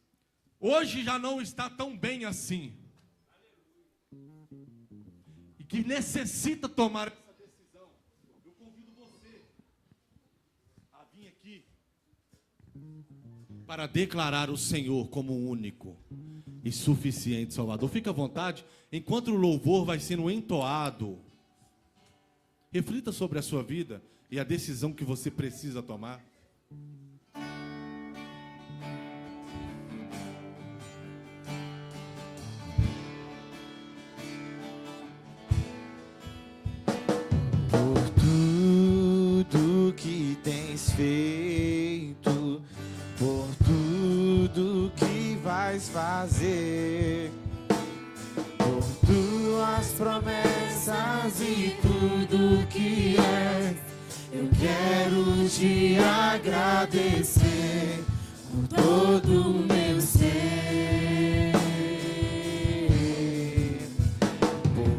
hoje já não está tão bem assim, e que necessita tomar essa decisão, eu convido você a vir aqui para declarar o Senhor como o único e suficiente Salvador. Fica à vontade, enquanto o louvor vai sendo entoado, reflita sobre a sua vida e a decisão que você precisa tomar. Por tudo que tens feito, por tudo que vais fazer, por tuas promessas e tudo que és, eu quero te agradecer por todo o meu ser. Por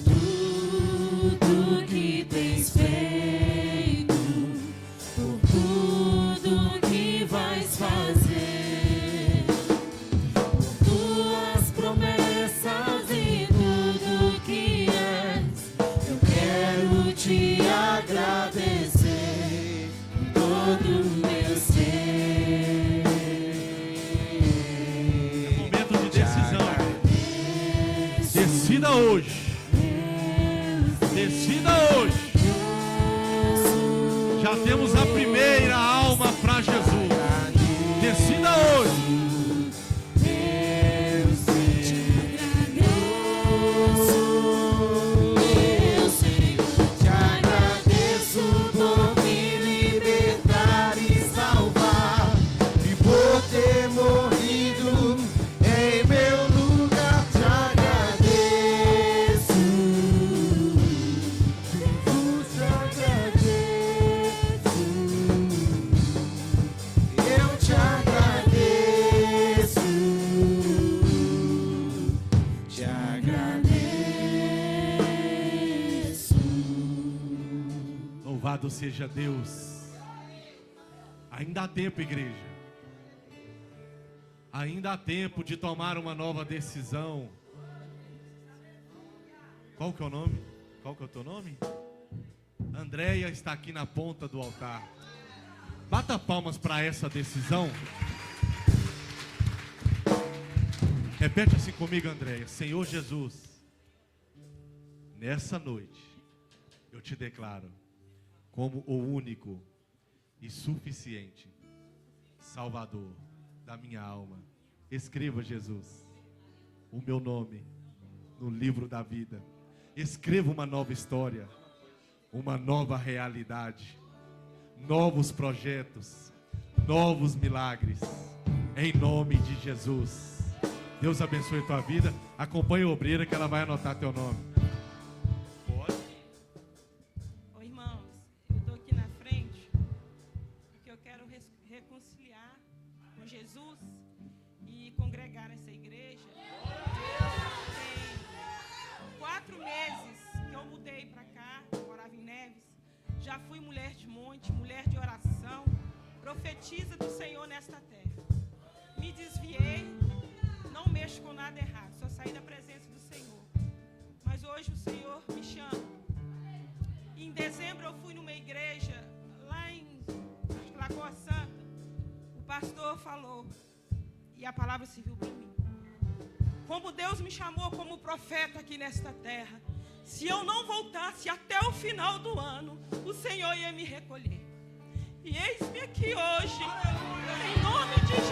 tudo que tens feito, por tudo que vais fazer, por tuas promessas e tudo que és, eu quero te agradecer por todo o meu ser. É momento de decisão. Decida hoje. Decida hoje. Já temos a primeira alma para Jesus. Decida hoje. Louvado seja Deus. Ainda há tempo, igreja. Ainda há tempo de tomar uma nova decisão. Qual que é o nome? Qual que é o teu nome? Andréia está aqui na ponta do altar. Bata palmas para essa decisão. Repete assim comigo, Andréia. Senhor Jesus, nessa noite eu te declaro como o único e suficiente Salvador da minha alma. Escreva, Jesus, o meu nome no livro da vida. Escreva uma nova história, uma nova realidade, novos projetos, novos milagres, em nome de Jesus. Deus abençoe a tua vida. Acompanhe a obreira que ela vai anotar teu nome. Já fui mulher de monte, mulher de oração, profetiza do Senhor nesta terra. Me desviei, não mexo com nada errado, só saí da presença do Senhor. Mas hoje o Senhor me chama. Em dezembro eu fui numa igreja lá em Lagoa Santa. O pastor falou, e a palavra serviu para mim. Como Deus me chamou como profeta aqui nesta terra, se eu não voltasse até o final do ano, o Senhor ia me recolher. E eis-me aqui hoje, em nome de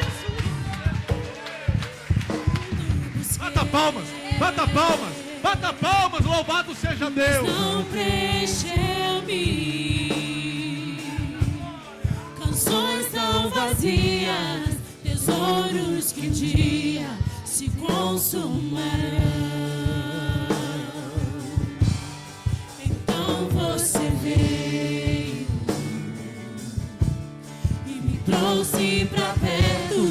palmas, bata palmas, bata palmas, louvado seja Deus. Não preencheu-me, canções tão vazias, tesouros que um dia se consumarão. Então você veio e me trouxe pra perto,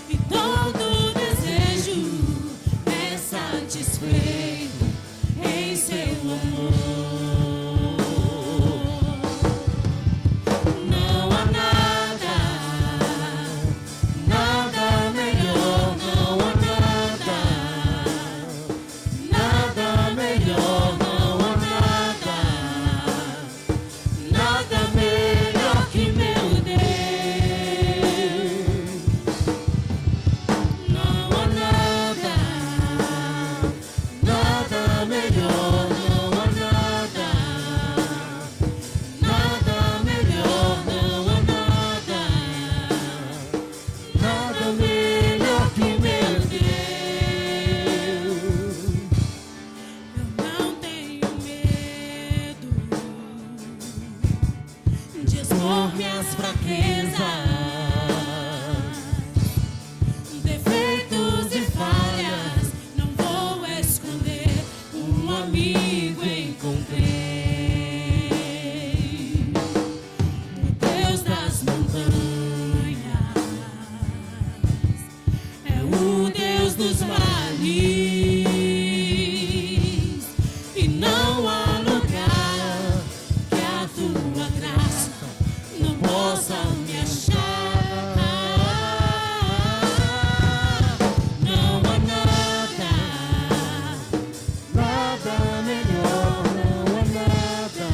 e todo desejo é satisfeito em seu amor. Não há nada, nada melhor, não há nada, nada melhor, não há nada, nada melhor que meu Deus. Não há nada, nada melhor, não há nada, nada melhor, não há nada, nada melhor que meu Deus. Eu não tenho medo de expor minhas fraquezas, defeitos e falhas. Não vou esconder, um amigo encontrei, o Deus das montanhas, é o Deus dos vales, e não há lugar que a tua graça não possa me achar. Não há nada, nada melhor, não há nada,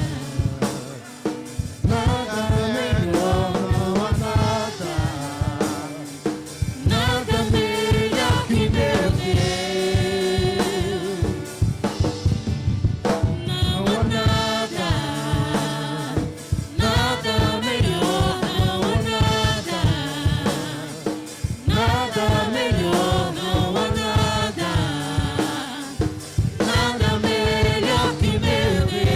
nada melhor, não há nada, nada melhor que meu Deus. Não há nada, nada melhor, não há nada, nada melhor, não há nada, nada melhor que meu Deus.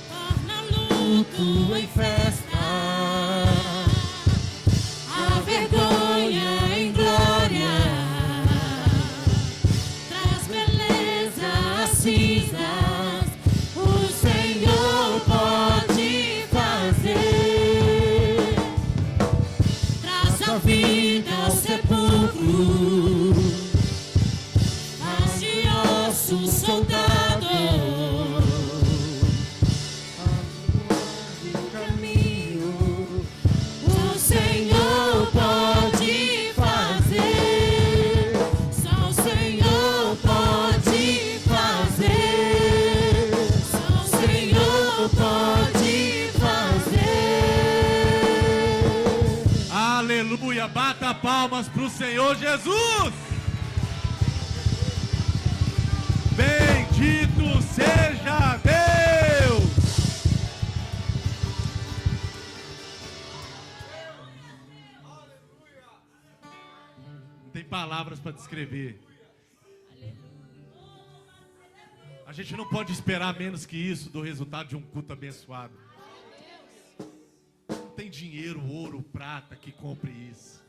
Torna luto em festa, a vergonha em glória, traz beleza às cinzas, o Senhor pode fazer. Traz a vida ao sepulcro, faz de ossos soldado, caminho, o Senhor pode fazer, só o Senhor pode fazer, só o Senhor pode fazer. Aleluia, bata palmas para o Senhor Jesus. Bendito seja Deus. Não tem palavras para descrever. A gente não pode esperar menos que isso do resultado de um culto abençoado. Não tem dinheiro, ouro, prata que compre isso.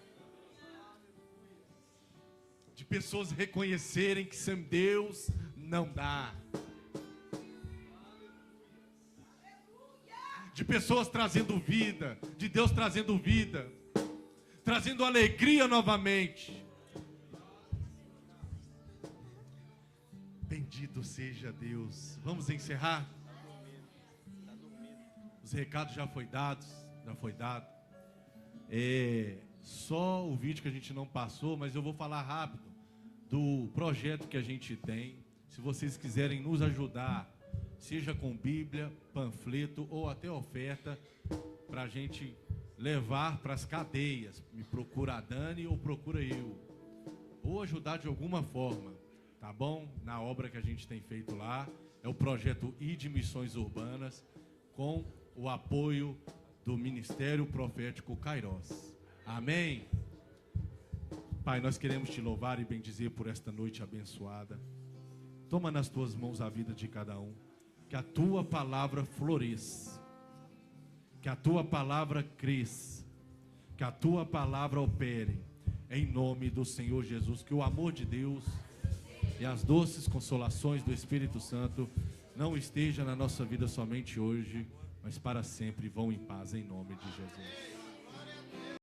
De pessoas reconhecerem que sem Deus não dá. De pessoas trazendo vida, de Deus trazendo vida, trazendo alegria novamente. Bendito seja Deus. Vamos encerrar? Os recados já foi dado. Só o vídeo que a gente não passou, mas eu vou falar rápido do projeto que a gente tem. Se vocês quiserem nos ajudar, seja com Bíblia, panfleto ou até oferta, para a gente levar para as cadeias. Me procura a Dani ou procura eu. Ou ajudar de alguma forma, tá bom? Na obra que a gente tem feito lá. É o projeto ID Missões Urbanas, com o apoio do Ministério Profético Kairos. Amém. Pai, nós queremos te louvar e bendizer por esta noite abençoada. Toma nas tuas mãos a vida de cada um. Que a tua palavra floresça. Que a tua palavra cresça. Que a tua palavra opere. Em nome do Senhor Jesus. Que o amor de Deus e as doces consolações do Espírito Santo não estejam na nossa vida somente hoje, mas para sempre. Vão em paz em nome de Jesus.